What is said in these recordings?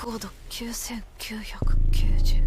コード9999。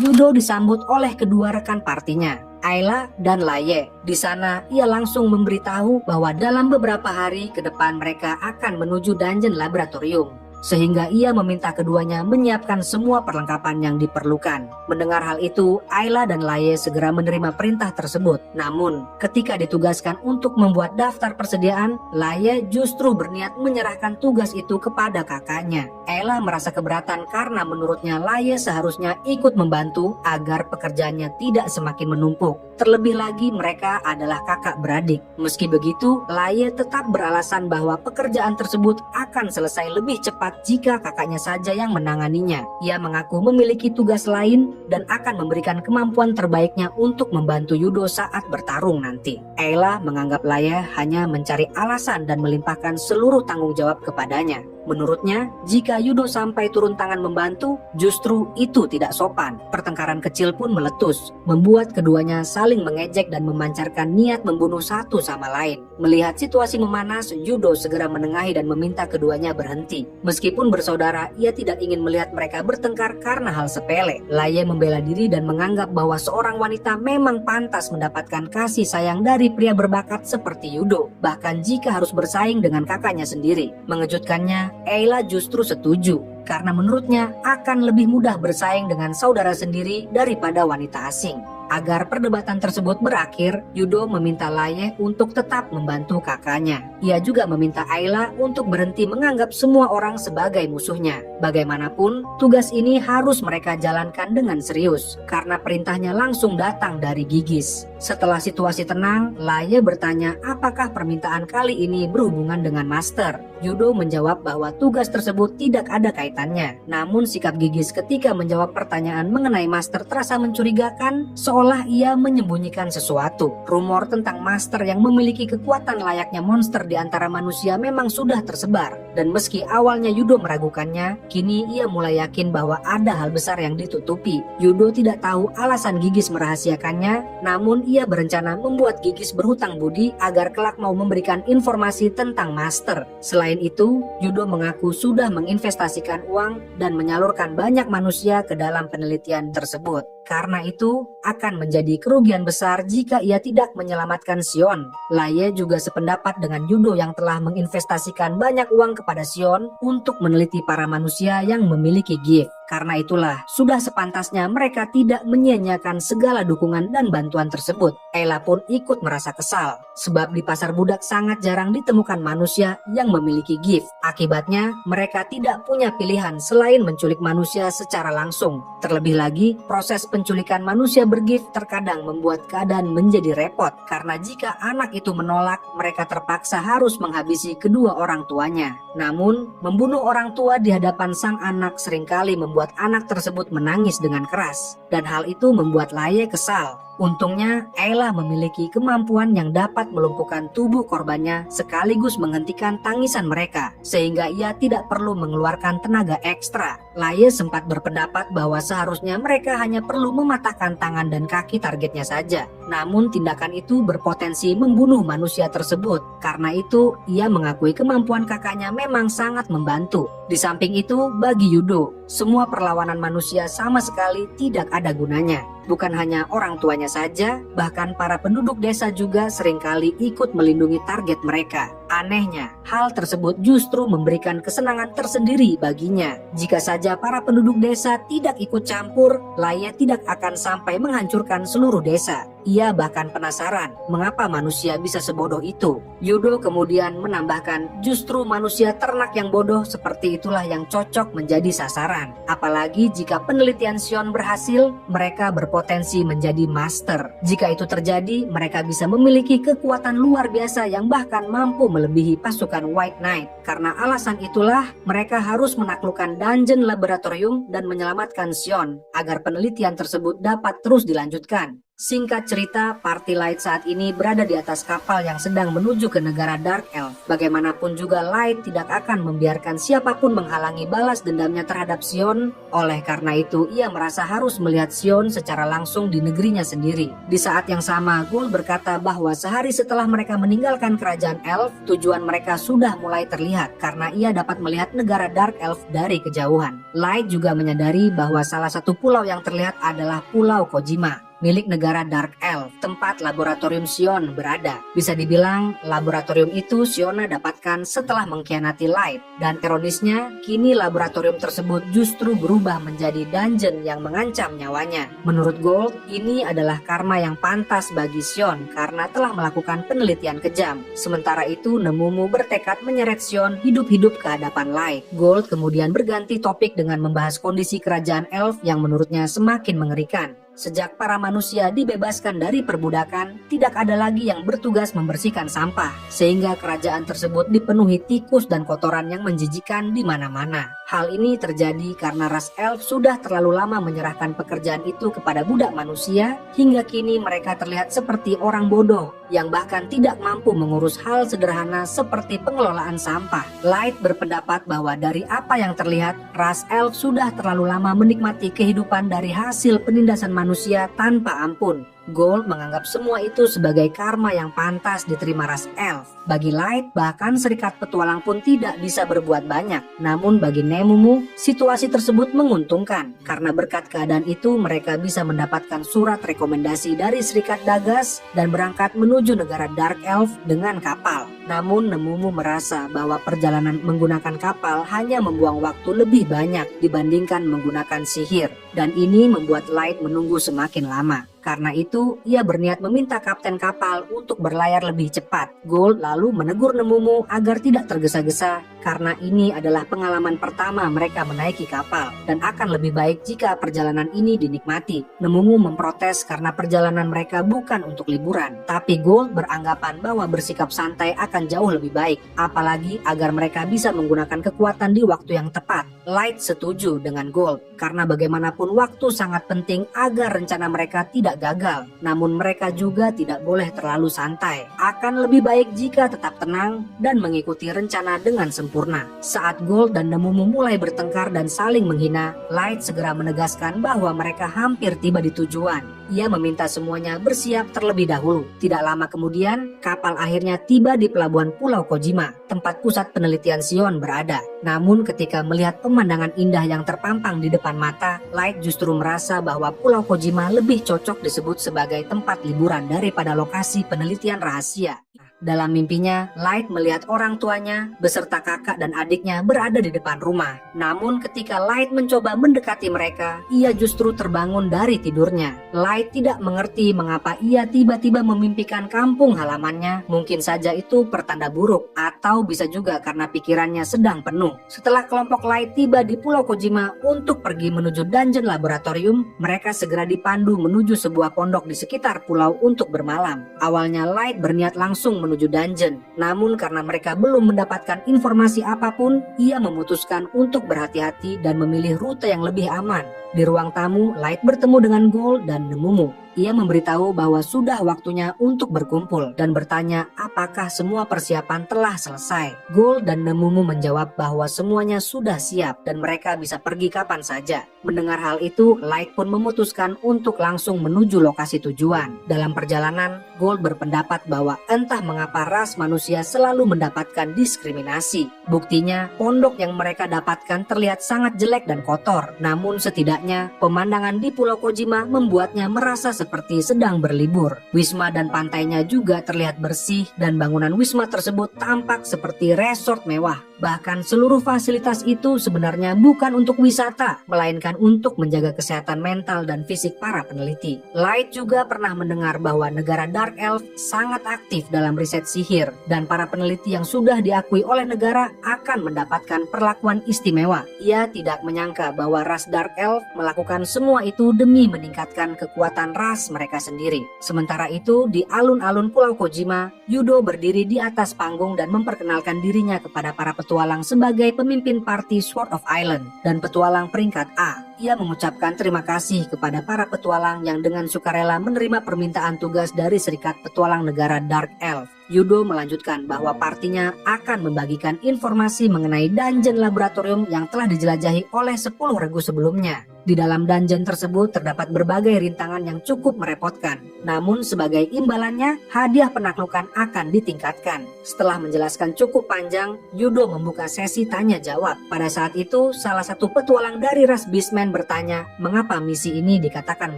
Yudo disambut oleh kedua rekan partinya, Ayla dan Laye. Di sana, ia langsung memberitahu bahwa dalam beberapa hari ke depan mereka akan menuju dungeon laboratorium. Sehingga ia meminta keduanya menyiapkan semua perlengkapan yang diperlukan. Mendengar hal itu, Ayla dan Laye segera menerima perintah tersebut. Namun, ketika ditugaskan untuk membuat daftar persediaan, Laye justru berniat menyerahkan tugas itu kepada kakaknya. Ayla merasa keberatan karena menurutnya Laye seharusnya ikut membantu agar pekerjaannya tidak semakin menumpuk. Terlebih lagi mereka adalah kakak beradik. Meski begitu, Laye tetap beralasan bahwa pekerjaan tersebut akan selesai lebih cepat jika kakaknya saja yang menanganinya. Ia mengaku memiliki tugas lain dan akan memberikan kemampuan terbaiknya untuk membantu Yudo saat bertarung nanti. Ayla menganggap Laye hanya mencari alasan dan melimpahkan seluruh tanggung jawab kepadanya. Menurutnya, jika Yudo sampai turun tangan membantu, justru itu tidak sopan. Pertengkaran kecil pun meletus, membuat keduanya saling mengejek dan memancarkan niat membunuh satu sama lain. Melihat situasi memanas, Yudo segera menengahi dan meminta keduanya berhenti. Meskipun bersaudara, ia tidak ingin melihat mereka bertengkar karena hal sepele. Laye membela diri dan menganggap bahwa seorang wanita memang pantas mendapatkan kasih sayang dari pria berbakat seperti Yudo, bahkan jika harus bersaing dengan kakaknya sendiri. Mengejutkannya, Ayla justru setuju karena menurutnya akan lebih mudah bersaing dengan saudara sendiri daripada wanita asing. Agar perdebatan tersebut berakhir, Yudo meminta Laye untuk tetap membantu kakaknya. Ia juga meminta Ayla untuk berhenti menganggap semua orang sebagai musuhnya. Bagaimanapun, tugas ini harus mereka jalankan dengan serius, karena perintahnya langsung datang dari Gigis. Setelah situasi tenang, Laye bertanya apakah permintaan kali ini berhubungan dengan Master. Yudo menjawab bahwa tugas tersebut tidak ada kaitannya. Namun sikap Gigis ketika menjawab pertanyaan mengenai Master terasa mencurigakan, seolah ia menyembunyikan sesuatu. Rumor tentang Master yang memiliki kekuatan layaknya monster di antara manusia memang sudah tersebar. Dan meski awalnya Yudo meragukannya, kini ia mulai yakin bahwa ada hal besar yang ditutupi. Yudo tidak tahu alasan Gigis merahasiakannya, namun ia berencana membuat Gigis berhutang budi agar kelak mau memberikan informasi tentang Master. Selain itu, Yudo mengaku sudah menginvestasikan uang dan menyalurkan banyak manusia ke dalam penelitian tersebut. Karena itu, akan menjadi kerugian besar jika ia tidak menyelamatkan Sion. Laye juga sependapat dengan Yudo yang telah menginvestasikan banyak uang kepada Sion untuk meneliti para manusia yang memiliki gift. Karena itulah, sudah sepantasnya mereka tidak menyia-nyiakan segala dukungan dan bantuan tersebut. Ayla pun ikut merasa kesal, sebab di pasar budak sangat jarang ditemukan manusia yang memiliki gift. Akibatnya, mereka tidak punya pilihan selain menculik manusia secara langsung. Terlebih lagi, proses penculikan manusia bergift terkadang membuat keadaan menjadi repot, karena jika anak itu menolak, mereka terpaksa harus menghabisi kedua orang tuanya. Namun, membunuh orang tua di hadapan sang anak seringkali membuat anak tersebut menangis dengan keras, dan hal itu membuat Laye kesal. Untungnya, Ayla memiliki kemampuan yang dapat melumpuhkan tubuh korbannya sekaligus menghentikan tangisan mereka, sehingga ia tidak perlu mengeluarkan tenaga ekstra. Laye sempat berpendapat bahwa seharusnya mereka hanya perlu mematahkan tangan dan kaki targetnya saja. Namun tindakan itu berpotensi membunuh manusia tersebut. Karena itu, ia mengakui kemampuan kakaknya memang sangat membantu. Di samping itu, bagi Yudo, semua perlawanan manusia sama sekali tidak ada gunanya. Bukan hanya orang tuanya saja, bahkan para penduduk desa juga seringkali ikut melindungi target mereka. Anehnya, hal tersebut justru memberikan kesenangan tersendiri baginya. Jika saja para penduduk desa tidak ikut campur, Laye tidak akan sampai menghancurkan seluruh desa. Ia bahkan penasaran mengapa manusia bisa sebodoh itu. Yudo kemudian menambahkan, justru manusia ternak yang bodoh seperti itulah yang cocok menjadi sasaran. Apalagi jika penelitian Sion berhasil, mereka berpotensi menjadi master. Jika itu terjadi, mereka bisa memiliki kekuatan luar biasa yang bahkan mampu melebihi pasukan White Knight. Karena alasan itulah, mereka harus menaklukkan dungeon laboratorium dan menyelamatkan Sion agar penelitian tersebut dapat terus dilanjutkan. Singkat cerita, party Light saat ini berada di atas kapal yang sedang menuju ke negara Dark Elf. Bagaimanapun juga Light tidak akan membiarkan siapapun menghalangi balas dendamnya terhadap Sion. Oleh karena itu, ia merasa harus melihat Sion secara langsung di negerinya sendiri. Di saat yang sama, Gold berkata bahwa sehari setelah mereka meninggalkan kerajaan Elf, tujuan mereka sudah mulai terlihat karena ia dapat melihat negara Dark Elf dari kejauhan. Light juga menyadari bahwa salah satu pulau yang terlihat adalah Pulau Kojima, milik negara Dark Elf, tempat laboratorium Sion berada. Bisa dibilang, laboratorium itu Siona dapatkan setelah mengkhianati Light. Dan ironisnya, kini laboratorium tersebut justru berubah menjadi dungeon yang mengancam nyawanya. Menurut Gold, ini adalah karma yang pantas bagi Sion karena telah melakukan penelitian kejam. Sementara itu, Nemumu bertekad menyeret Sion hidup-hidup ke hadapan Light. Gold kemudian berganti topik dengan membahas kondisi kerajaan Elf yang menurutnya semakin mengerikan. Sejak para manusia dibebaskan dari perbudakan, tidak ada lagi yang bertugas membersihkan sampah, sehingga kerajaan tersebut dipenuhi tikus dan kotoran yang menjijikan di mana-mana. Hal ini terjadi karena ras Elf sudah terlalu lama menyerahkan pekerjaan itu kepada budak manusia, hingga kini mereka terlihat seperti orang bodoh yang bahkan tidak mampu mengurus hal sederhana seperti pengelolaan sampah. Light berpendapat bahwa dari apa yang terlihat, ras Elf sudah terlalu lama menikmati kehidupan dari hasil penindasan manusia tanpa ampun. Gold menganggap semua itu sebagai karma yang pantas diterima ras Elf. Bagi Light, bahkan serikat petualang pun tidak bisa berbuat banyak. Namun bagi Nemumu, situasi tersebut menguntungkan. Karena berkat keadaan itu, mereka bisa mendapatkan surat rekomendasi dari serikat Dagas dan berangkat menuju negara Dark Elf dengan kapal. Namun Nemumu merasa bahwa perjalanan menggunakan kapal hanya membuang waktu lebih banyak dibandingkan menggunakan sihir. Dan ini membuat Light menunggu semakin lama. Karena itu, ia berniat meminta kapten kapal untuk berlayar lebih cepat. Gold lalu menegur Nemumu agar tidak tergesa-gesa karena ini adalah pengalaman pertama mereka menaiki kapal dan akan lebih baik jika perjalanan ini dinikmati. Nemumu memprotes karena perjalanan mereka bukan untuk liburan, tapi Gold beranggapan bahwa bersikap santai akan jauh lebih baik, apalagi agar mereka bisa menggunakan kekuatan di waktu yang tepat. Light setuju dengan Gold karena bagaimanapun waktu sangat penting agar rencana mereka tidak gagal. Namun mereka juga tidak boleh terlalu santai. Akan lebih baik jika tetap tenang dan mengikuti rencana dengan sempurna. Saat Gold dan Nemumu mulai bertengkar dan saling menghina, Light segera menegaskan bahwa mereka hampir tiba di tujuan. Ia meminta semuanya bersiap terlebih dahulu. Tidak lama kemudian, kapal akhirnya tiba di pelabuhan Pulau Kojima, tempat pusat penelitian Sion berada. Namun ketika melihat pemandangan indah yang terpampang di depan mata, Light justru merasa bahwa Pulau Kojima lebih cocok disebut sebagai tempat liburan daripada lokasi penelitian rahasia. Dalam mimpinya, Light melihat orang tuanya beserta kakak dan adiknya berada di depan rumah. Namun ketika Light mencoba mendekati mereka, ia justru terbangun dari tidurnya. Light tidak mengerti mengapa ia tiba-tiba memimpikan kampung halamannya. Mungkin saja itu pertanda buruk, atau bisa juga karena pikirannya sedang penuh. Setelah kelompok Light tiba di Pulau Kojima untuk pergi menuju dungeon laboratorium, mereka segera dipandu menuju sebuah pondok di sekitar pulau untuk bermalam. Awalnya Light berniat langsung menuju dungeon, namun karena mereka belum mendapatkan informasi apapun, ia memutuskan untuk berhati-hati dan memilih rute yang lebih aman. Di ruang tamu, Light bertemu dengan Gold dan Nemumu. Ia memberitahu bahwa sudah waktunya untuk berkumpul dan bertanya apakah semua persiapan telah selesai. Gold dan Nemumu menjawab bahwa semuanya sudah siap dan mereka bisa pergi kapan saja. Mendengar hal itu, Light pun memutuskan untuk langsung menuju lokasi tujuan. Dalam perjalanan, Gold berpendapat bahwa entah mengapa ras manusia selalu mendapatkan diskriminasi. Buktinya, pondok yang mereka dapatkan terlihat sangat jelek dan kotor. Namun setidaknya, pemandangan di Pulau Kojima membuatnya merasa seperti sedang berlibur. Wisma dan pantainya juga terlihat bersih dan bangunan wisma tersebut tampak seperti resort mewah. Bahkan seluruh fasilitas itu sebenarnya bukan untuk wisata, melainkan untuk menjaga kesehatan mental dan fisik para peneliti. Light juga pernah mendengar bahwa negara Dark Elf sangat aktif dalam riset sihir, dan para peneliti yang sudah diakui oleh negara akan mendapatkan perlakuan istimewa. Ia tidak menyangka bahwa ras Dark Elf melakukan semua itu demi meningkatkan kekuatan ras mereka sendiri. Sementara itu, di alun-alun Pulau Kojima, Yudo berdiri di atas panggung dan memperkenalkan dirinya kepada para petugas petualang sebagai pemimpin parti Sword of Island dan petualang peringkat A. Ia mengucapkan terima kasih kepada para petualang yang dengan sukarela menerima permintaan tugas dari Serikat Petualang Negara Dark Elf. Yudo melanjutkan bahwa partinya akan membagikan informasi mengenai dungeon laboratorium yang telah dijelajahi oleh 10 regu sebelumnya. Di dalam dungeon tersebut terdapat berbagai rintangan yang cukup merepotkan. Namun sebagai imbalannya, hadiah penaklukan akan ditingkatkan. Setelah menjelaskan cukup panjang, Yudo membuka sesi tanya jawab. Pada saat itu, salah satu petualang dari ras Beastman bertanya mengapa misi ini dikatakan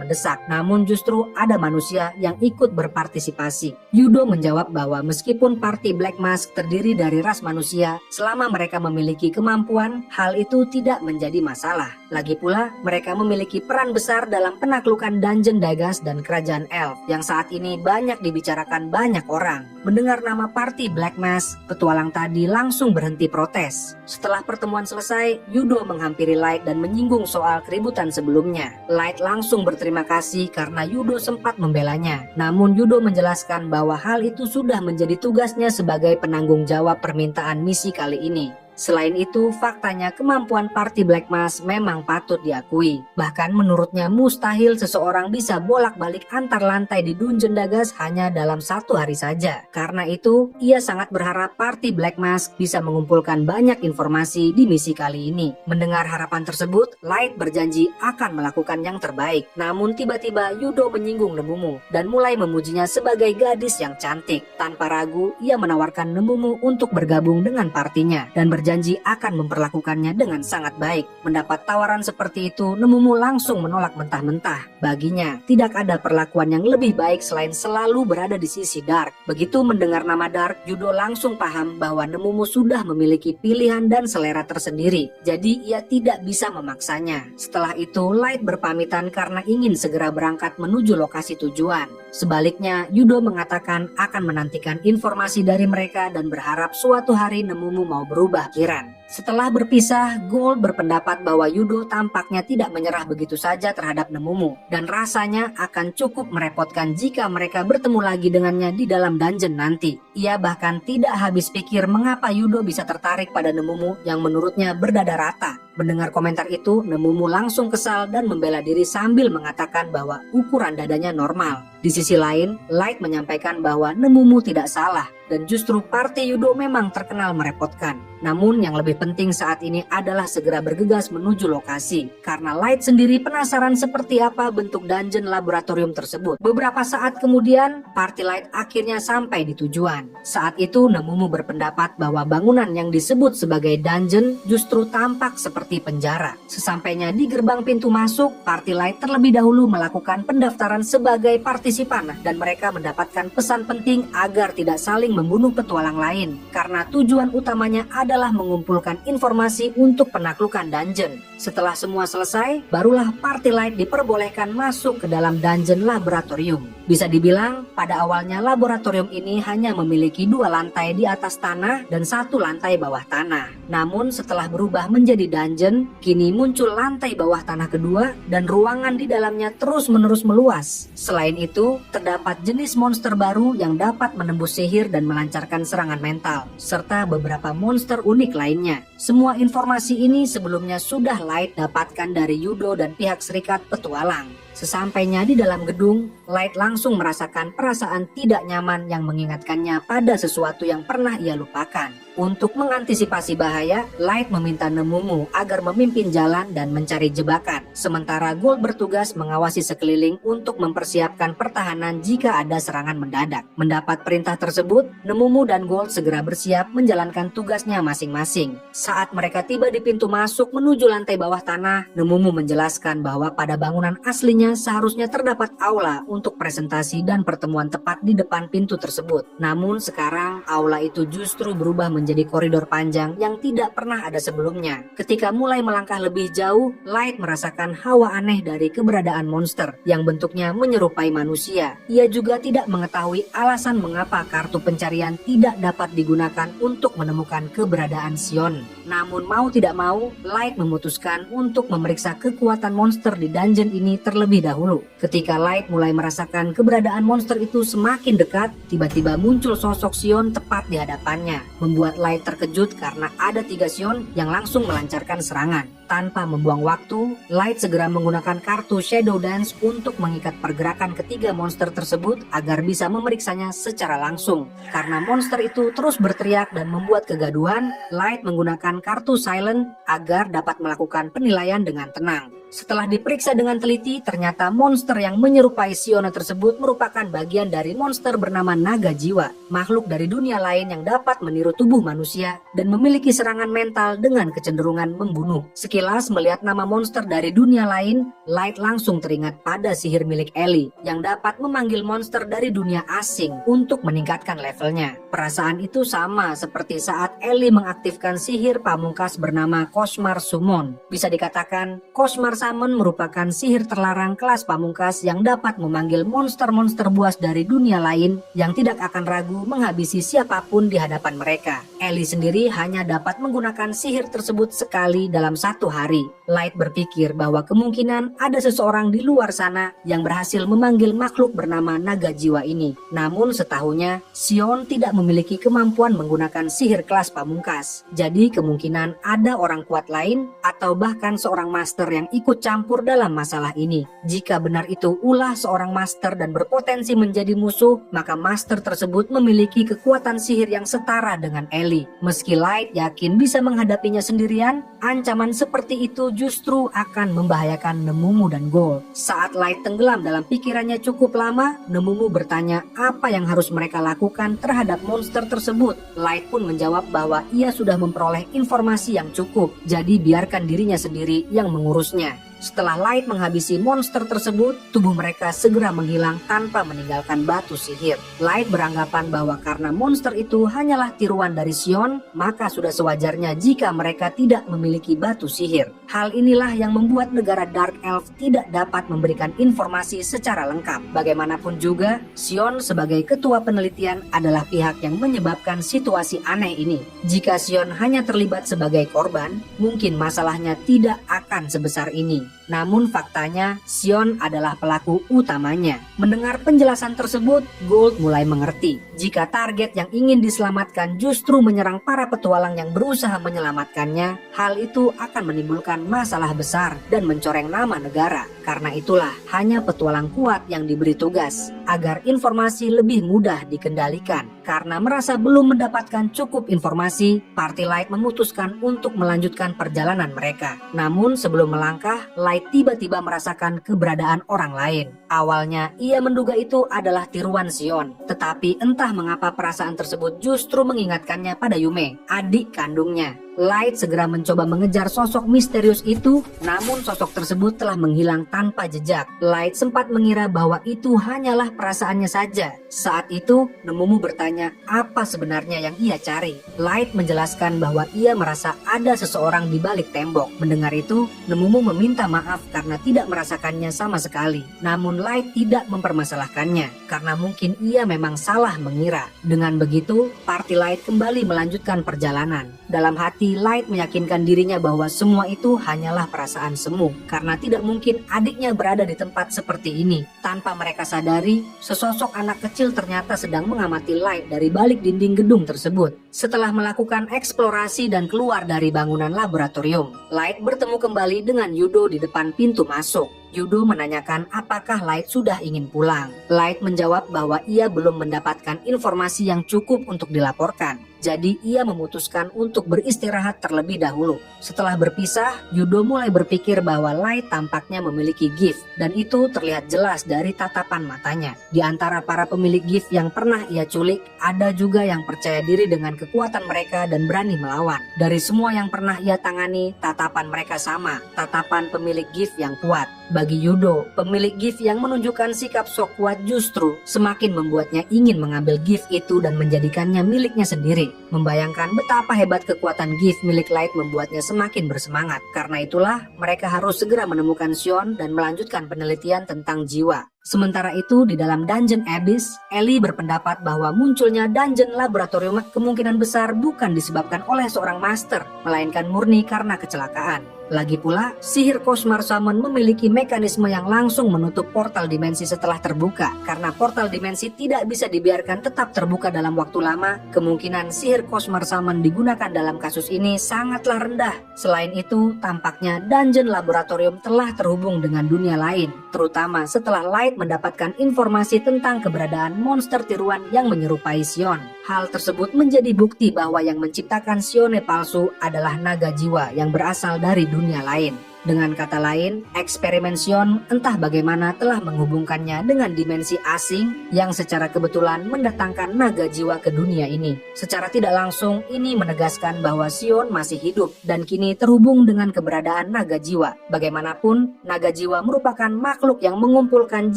mendesak. Namun justru ada manusia yang ikut berpartisipasi. Yudo menjawab bahwa meskipun parti Black Mask terdiri dari ras manusia, selama mereka memiliki kemampuan, hal itu tidak menjadi masalah. Lagi pula, mereka memiliki peran besar dalam penaklukan Dungeon Dagas dan Kerajaan Elf yang saat ini banyak dibicarakan banyak orang. Mendengar nama parti Black Mask, petualang tadi langsung berhenti protes. Setelah pertemuan selesai, Yudo menghampiri Light dan menyinggung soal keributan sebelumnya. Light langsung berterima kasih karena Yudo sempat membelanya. Namun Yudo menjelaskan bahwa hal itu sudah menjadi tugasnya sebagai penanggung jawab permintaan misi kali ini. Selain itu, faktanya kemampuan parti Black Mask memang patut diakui. Bahkan menurutnya mustahil seseorang bisa bolak-balik antar lantai di Dungeon Dagas hanya dalam 1 hari saja. Karena itu, ia sangat berharap parti Black Mask bisa mengumpulkan banyak informasi di misi kali ini. Mendengar harapan tersebut, Light berjanji akan melakukan yang terbaik. Namun tiba-tiba Yudo menyinggung Nemumu dan mulai memujinya sebagai gadis yang cantik. Tanpa ragu, ia menawarkan Nemumu untuk bergabung dengan partinya dan berjanji akan memperlakukannya dengan sangat baik. Mendapat tawaran seperti itu, Nemumu langsung menolak mentah-mentah. Baginya, tidak ada perlakuan yang lebih baik selain selalu berada di sisi Dark. Begitu mendengar nama Dark, Yudo langsung paham bahwa Nemumu sudah memiliki pilihan dan selera tersendiri. Jadi ia tidak bisa memaksanya. Setelah itu, Light berpamitan karena ingin segera berangkat menuju lokasi tujuan. Sebaliknya, Yudo mengatakan akan menantikan informasi dari mereka dan berharap suatu hari Nemumu mau berubah pikiran. Setelah berpisah, Gold berpendapat bahwa Yudo tampaknya tidak menyerah begitu saja terhadap Nemumu dan rasanya akan cukup merepotkan jika mereka bertemu lagi dengannya di dalam dungeon nanti. Ia bahkan tidak habis pikir mengapa Yudo bisa tertarik pada Nemumu yang menurutnya berdada rata. Mendengar komentar itu, Nemumu langsung kesal dan membela diri sambil mengatakan bahwa ukuran dadanya normal. Di sisi lain, Light menyampaikan bahwa Nemumu tidak salah dan justru parti Yudo memang terkenal merepotkan. Namun yang lebih penting saat ini adalah segera bergegas menuju lokasi karena Light sendiri penasaran seperti apa bentuk dungeon laboratorium tersebut. Beberapa saat kemudian, parti Light akhirnya sampai di tujuan. Saat itu Nemumu berpendapat bahwa bangunan yang disebut sebagai dungeon justru tampak seperti penjara. Sesampainya di gerbang pintu masuk, parti Light terlebih dahulu melakukan pendaftaran sebagai partisipan dan mereka mendapatkan pesan penting agar tidak saling membunuh petualang lain karena tujuan utamanya adalah mengumpulkan informasi untuk penaklukan dungeon. Setelah semua selesai, barulah parti Light diperbolehkan masuk ke dalam dungeon laboratorium. Bisa dibilang, pada awalnya laboratorium ini hanya memiliki 2 lantai di atas tanah dan 1 lantai bawah tanah. Namun setelah berubah menjadi dungeon, kini muncul lantai bawah tanah kedua dan ruangan di dalamnya terus-menerus meluas. Selain itu, terdapat jenis monster baru yang dapat menembus sihir dan melancarkan serangan mental, serta beberapa monster unik lainnya. Semua informasi ini sebelumnya sudah Light dapatkan dari Yudo dan pihak Serikat Petualang. Sesampainya di dalam gedung, Light langsung merasakan perasaan tidak nyaman yang mengingatkannya pada sesuatu yang pernah ia lupakan. Untuk mengantisipasi bahaya, Light meminta Nemumu agar memimpin jalan dan mencari jebakan. Sementara Gold bertugas mengawasi sekeliling untuk mempersiapkan pertahanan jika ada serangan mendadak. Mendapat perintah tersebut, Nemumu dan Gold segera bersiap menjalankan tugasnya masing-masing. Saat mereka tiba di pintu masuk menuju lantai bawah tanah, Nemumu menjelaskan bahwa pada bangunan aslinya seharusnya terdapat aula untuk presentasi dan pertemuan tepat di depan pintu tersebut. Namun sekarang aula itu justru berubah menjadi koridor panjang yang tidak pernah ada sebelumnya. Ketika mulai melangkah lebih jauh, Light merasakan hawa aneh dari keberadaan monster yang bentuknya menyerupai manusia. Ia juga tidak mengetahui alasan mengapa kartu pencarian tidak dapat digunakan untuk menemukan keberadaan Sion. Namun mau tidak mau, Light memutuskan untuk memeriksa kekuatan monster di dungeon ini terlebih terlebih dahulu. Ketika Light mulai merasakan keberadaan monster itu semakin dekat, tiba-tiba muncul sosok Sion tepat di hadapannya, membuat Light terkejut karena ada 3 Sion yang langsung melancarkan serangan. Tanpa membuang waktu, Light segera menggunakan kartu Shadow Dance untuk mengikat pergerakan ketiga monster tersebut agar bisa memeriksanya secara langsung. Karena monster itu terus berteriak dan membuat kegaduhan, Light menggunakan kartu Silent agar dapat melakukan penilaian dengan tenang. Setelah diperiksa dengan teliti, ternyata monster yang menyerupai Siona tersebut merupakan bagian dari monster bernama Naga Jiwa, makhluk dari dunia lain yang dapat meniru tubuh manusia dan memiliki serangan mental dengan kecenderungan membunuh. Sekilas melihat nama monster dari dunia lain, Light langsung teringat pada sihir milik Ellie yang dapat memanggil monster dari dunia asing untuk meningkatkan levelnya. Perasaan itu sama seperti saat Ellie mengaktifkan sihir pamungkas bernama Cosmar Summon. Bisa dikatakan, Cosmar Summon merupakan sihir terlarang kelas pamungkas yang dapat memanggil monster-monster buas dari dunia lain yang tidak akan ragu menghabisi siapapun di hadapan mereka. Ellie sendiri hanya dapat menggunakan sihir tersebut sekali dalam 1 hari. Light berpikir bahwa kemungkinan ada seseorang di luar sana yang berhasil memanggil makhluk bernama Naga Jiwa ini. Namun setahunya, Sion tidak memiliki kemampuan menggunakan sihir kelas pamungkas. Jadi kemungkinan ada orang kuat lain atau bahkan seorang master yang ikut campur dalam masalah ini. Jika benar itu ulah seorang master dan berpotensi menjadi musuh, maka master tersebut memiliki kekuatan sihir yang setara dengan Ellie. Meski Light yakin bisa menghadapinya sendirian, ancaman seperti itu justru akan membahayakan Nemumu dan Gold. Saat Light tenggelam dalam pikirannya cukup lama, Nemumu bertanya apa yang harus mereka lakukan terhadap monster tersebut. Light pun menjawab bahwa ia sudah memperoleh informasi yang cukup, jadi biarkan dirinya sendiri yang mengurusnya. Setelah Light menghabisi monster tersebut, tubuh mereka segera menghilang tanpa meninggalkan batu sihir. Light beranggapan bahwa karena monster itu hanyalah tiruan dari Sion, maka sudah sewajarnya jika mereka tidak memiliki batu sihir. Hal inilah yang membuat negara Dark Elf tidak dapat memberikan informasi secara lengkap. Bagaimanapun juga, Sion sebagai ketua penelitian adalah pihak yang menyebabkan situasi aneh ini. Jika Sion hanya terlibat sebagai korban, mungkin masalahnya tidak akan sebesar ini. Namun faktanya, Sion adalah pelaku utamanya. Mendengar penjelasan tersebut, Gold mulai mengerti. Jika target yang ingin diselamatkan justru menyerang para petualang yang berusaha menyelamatkannya, hal itu akan menimbulkan masalah besar dan mencoreng nama negara. Karena itulah, hanya petualang kuat yang diberi tugas, agar informasi lebih mudah dikendalikan. Karena merasa belum mendapatkan cukup informasi, Party Light memutuskan untuk melanjutkan perjalanan mereka. Namun sebelum melangkah, Light tiba-tiba merasakan keberadaan orang lain. Awalnya ia menduga itu adalah tiruan Sion, tetapi entah mengapa perasaan tersebut justru mengingatkannya pada Yume, adik kandungnya. Light segera mencoba mengejar sosok misterius itu, namun sosok tersebut telah menghilang tanpa jejak. Light sempat mengira bahwa itu hanyalah perasaannya saja. Saat itu, Nemumu bertanya apa sebenarnya yang ia cari. Light menjelaskan bahwa ia merasa ada seseorang di balik tembok. Mendengar itu, Nemumu meminta maaf karena tidak merasakannya sama sekali. Namun Light tidak mempermasalahkannya, karena mungkin ia memang salah mengira. Dengan begitu, Party Light kembali melanjutkan perjalanan. Dalam hati, Light meyakinkan dirinya bahwa semua itu hanyalah perasaan semu, karena tidak mungkin adiknya berada di tempat seperti ini. Tanpa mereka sadari, sesosok anak kecil ternyata sedang mengamati Light dari balik dinding gedung tersebut. Setelah melakukan eksplorasi dan keluar dari bangunan laboratorium, Light bertemu kembali dengan Yudo di depan pintu masuk. Yudo menanyakan apakah Light sudah ingin pulang. Light menjawab bahwa ia belum mendapatkan informasi yang cukup untuk dilaporkan. Jadi ia memutuskan untuk beristirahat terlebih dahulu. Setelah berpisah, Yudo mulai berpikir bahwa Light tampaknya memiliki gift, dan itu terlihat jelas dari tatapan matanya. Di antara para pemilik gift yang pernah ia culik, ada juga yang percaya diri dengan kekuatan mereka dan berani melawan. Dari semua yang pernah ia tangani, tatapan mereka sama, tatapan pemilik gift yang kuat. Bagi Yudo, pemilik gift yang menunjukkan sikap sok kuat justru semakin membuatnya ingin mengambil gift itu dan menjadikannya miliknya sendiri. Membayangkan betapa hebat kekuatan gift milik Light membuatnya semakin bersemangat. Karena itulah, mereka harus segera menemukan Sion dan melanjutkan penelitian tentang jiwa. Sementara itu, di dalam Dungeon Abyss, Ellie berpendapat bahwa munculnya Dungeon Laboratorium kemungkinan besar bukan disebabkan oleh seorang master, melainkan murni karena kecelakaan. Lagi pula, sihir Cosmar Summon memiliki mekanisme yang langsung menutup portal dimensi setelah terbuka. Karena portal dimensi tidak bisa dibiarkan tetap terbuka dalam waktu lama, kemungkinan sihir Cosmar Summon digunakan dalam kasus ini sangatlah rendah. Selain itu, tampaknya Dungeon Laboratorium telah terhubung dengan dunia lain, terutama setelah Light mendapatkan informasi tentang keberadaan monster tiruan yang menyerupai Sion. Hal tersebut menjadi bukti bahwa yang menciptakan Sione palsu adalah naga jiwa yang berasal dari dunia lain. Dengan kata lain, eksperimen Sion entah bagaimana telah menghubungkannya dengan dimensi asing yang secara kebetulan mendatangkan naga jiwa ke dunia ini. Secara tidak langsung, ini menegaskan bahwa Sion masih hidup dan kini terhubung dengan keberadaan naga jiwa. Bagaimanapun, naga jiwa merupakan makhluk yang mengumpulkan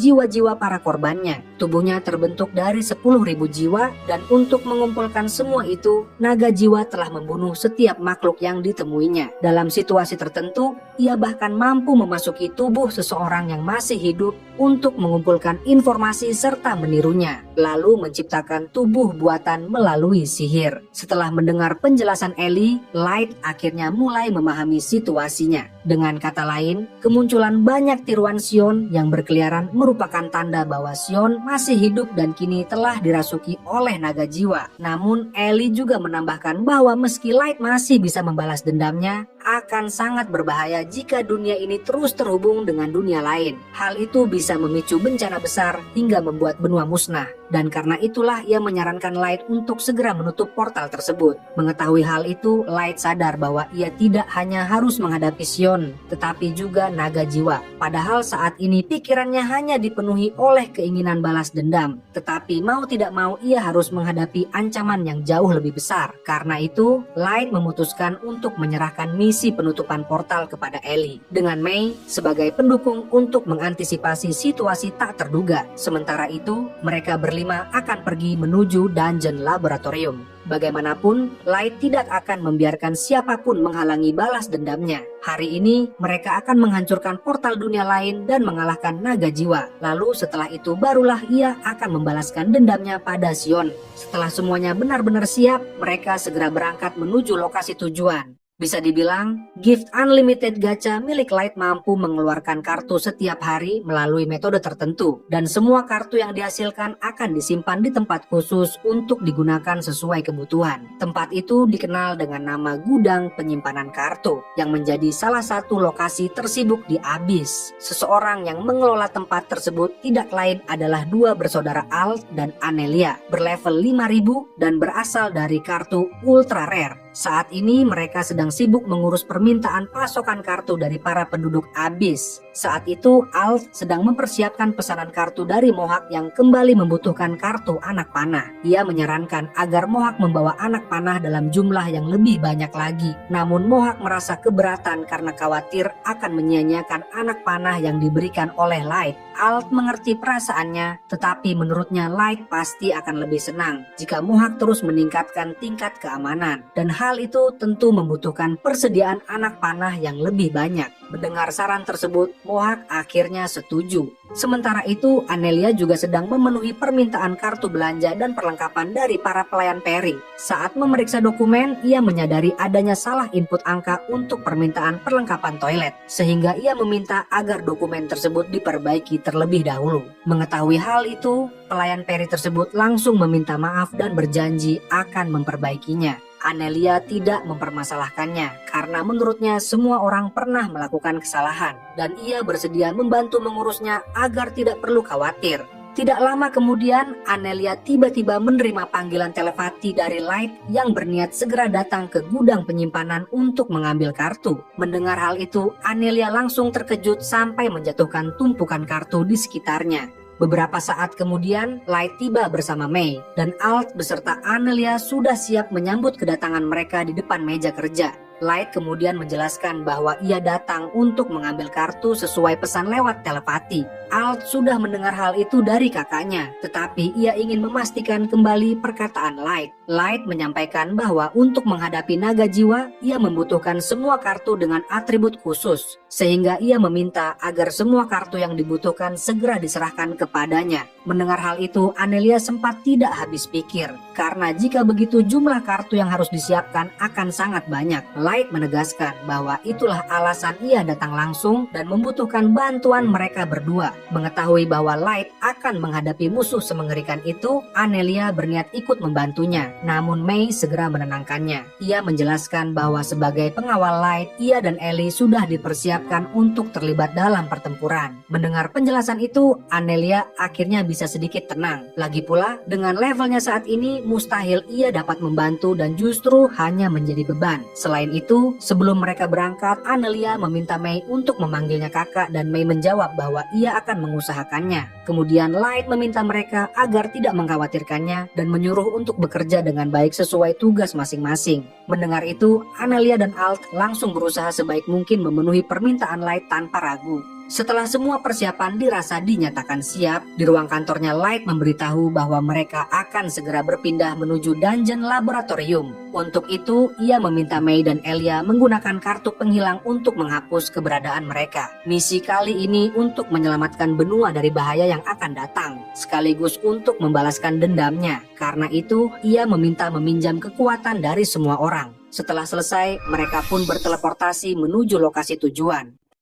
jiwa-jiwa para korbannya. Tubuhnya terbentuk dari 10.000 jiwa dan untuk mengumpulkan semua itu, naga jiwa telah membunuh setiap makhluk yang ditemuinya. Dalam situasi tertentu, ia bahkan mampu memasuki tubuh seseorang yang masih hidup untuk mengumpulkan informasi serta menirunya, lalu menciptakan tubuh buatan melalui sihir. Setelah mendengar penjelasan Ellie, Light akhirnya mulai memahami situasinya. Dengan kata lain, kemunculan banyak tiruan Sion yang berkeliaran merupakan tanda bahwa Sion masih hidup dan kini telah dirasuki oleh naga jiwa. Namun Ellie juga menambahkan bahwa meski Light masih bisa membalas dendamnya, akan sangat berbahaya jika dunia ini terus terhubung dengan dunia lain. Hal itu bisa memicu bencana besar hingga membuat benua musnah. Dan karena itulah ia menyarankan Light untuk segera menutup portal tersebut. Mengetahui hal itu, Light sadar bahwa ia tidak hanya harus menghadapi Sion, tetapi juga naga jiwa. Padahal saat ini pikirannya hanya dipenuhi oleh keinginan balas dendam. Tetapi mau tidak mau ia harus menghadapi ancaman yang jauh lebih besar. Karena itu, Light memutuskan untuk menyerahkan misi penutupan portal kepada Ellie, dengan Mei sebagai pendukung untuk mengantisipasi situasi tak terduga. Sementara itu, mereka berlima akan pergi menuju Dungeon Laboratorium. Bagaimanapun, Light tidak akan membiarkan siapapun menghalangi balas dendamnya. Hari ini, mereka akan menghancurkan portal dunia lain dan mengalahkan naga jiwa. Lalu setelah itu barulah ia akan membalaskan dendamnya pada Sion. Setelah semuanya benar-benar siap, mereka segera berangkat menuju lokasi tujuan. Bisa dibilang, Gift Unlimited Gacha milik Light mampu mengeluarkan kartu setiap hari melalui metode tertentu, dan semua kartu yang dihasilkan akan disimpan di tempat khusus untuk digunakan sesuai kebutuhan. Tempat itu dikenal dengan nama Gudang Penyimpanan Kartu, yang menjadi salah satu lokasi tersibuk di Abyss. Seseorang yang mengelola tempat tersebut tidak lain adalah dua bersaudara Alt dan Anelia, berlevel 5000 dan berasal dari kartu Ultra Rare. Saat ini mereka sedang sibuk mengurus permintaan pasokan kartu dari para penduduk Abyss. Saat itu Alt sedang mempersiapkan pesanan kartu dari Mohawk yang kembali membutuhkan kartu anak panah. Ia menyarankan agar Mohawk membawa anak panah dalam jumlah yang lebih banyak lagi. Namun Mohawk merasa keberatan karena khawatir akan menyia-nyiakan anak panah yang diberikan oleh Light. Alt mengerti perasaannya, tetapi menurutnya Light pasti akan lebih senang jika Mohawk terus meningkatkan tingkat keamanan. Dan hal itu tentu membutuhkan persediaan anak panah yang lebih banyak. Mendengar saran tersebut, Mohawk akhirnya setuju. Sementara itu, Anelia juga sedang memenuhi permintaan kartu belanja dan perlengkapan dari para pelayan Perry. Saat memeriksa dokumen, ia menyadari adanya salah input angka untuk permintaan perlengkapan toilet, sehingga ia meminta agar dokumen tersebut diperbaiki terlebih dahulu. Mengetahui hal itu, pelayan Perry tersebut langsung meminta maaf dan berjanji akan memperbaikinya. Anelia tidak mempermasalahkannya karena menurutnya semua orang pernah melakukan kesalahan dan ia bersedia membantu mengurusnya agar tidak perlu khawatir. Tidak lama kemudian, Anelia tiba-tiba menerima panggilan telepati dari Light yang berniat segera datang ke gudang penyimpanan untuk mengambil kartu. Mendengar hal itu, Anelia langsung terkejut sampai menjatuhkan tumpukan kartu di sekitarnya. Beberapa saat kemudian, Light tiba bersama Mei, dan Alt beserta Anelia sudah siap menyambut kedatangan mereka di depan meja kerja. Light kemudian menjelaskan bahwa ia datang untuk mengambil kartu sesuai pesan lewat telepati. Alt sudah mendengar hal itu dari kakaknya, tetapi ia ingin memastikan kembali perkataan Light. Light menyampaikan bahwa untuk menghadapi naga jiwa, ia membutuhkan semua kartu dengan atribut khusus, sehingga ia meminta agar semua kartu yang dibutuhkan segera diserahkan kepadanya. Mendengar hal itu, Anelia sempat tidak habis pikir, karena jika begitu jumlah kartu yang harus disiapkan akan sangat banyak. Light menegaskan bahwa itulah alasan ia datang langsung dan membutuhkan bantuan mereka berdua. Mengetahui bahwa Light akan menghadapi musuh semengerikan itu, Anelia berniat ikut membantunya. Namun Mei segera menenangkannya. Ia menjelaskan bahwa sebagai pengawal Light, ia dan Ellie sudah dipersiapkan untuk terlibat dalam pertempuran. Mendengar penjelasan itu, Anelia akhirnya bisa sedikit tenang. Lagi pula, dengan levelnya saat ini, mustahil ia dapat membantu dan justru hanya menjadi beban. Selain itu, sebelum mereka berangkat, Anelia meminta Mei untuk memanggilnya kakak dan Mei menjawab bahwa ia akan mengusahakannya. Kemudian Light meminta mereka agar tidak mengkhawatirkannya dan menyuruh untuk bekerja dengan baik sesuai tugas masing-masing. Mendengar itu, Anelia dan Alt langsung berusaha sebaik mungkin memenuhi permintaan Light tanpa ragu. Setelah semua persiapan dirasa dinyatakan siap, di ruang kantornya Light memberitahu bahwa mereka akan segera berpindah menuju dungeon laboratorium. Untuk itu, ia meminta Mei dan Elia menggunakan kartu penghilang untuk menghapus keberadaan mereka. Misi kali ini untuk menyelamatkan benua dari bahaya yang akan datang, sekaligus untuk membalaskan dendamnya. Karena itu, ia meminta meminjam kekuatan dari semua orang. Setelah selesai, mereka pun berteleportasi menuju lokasi tujuan.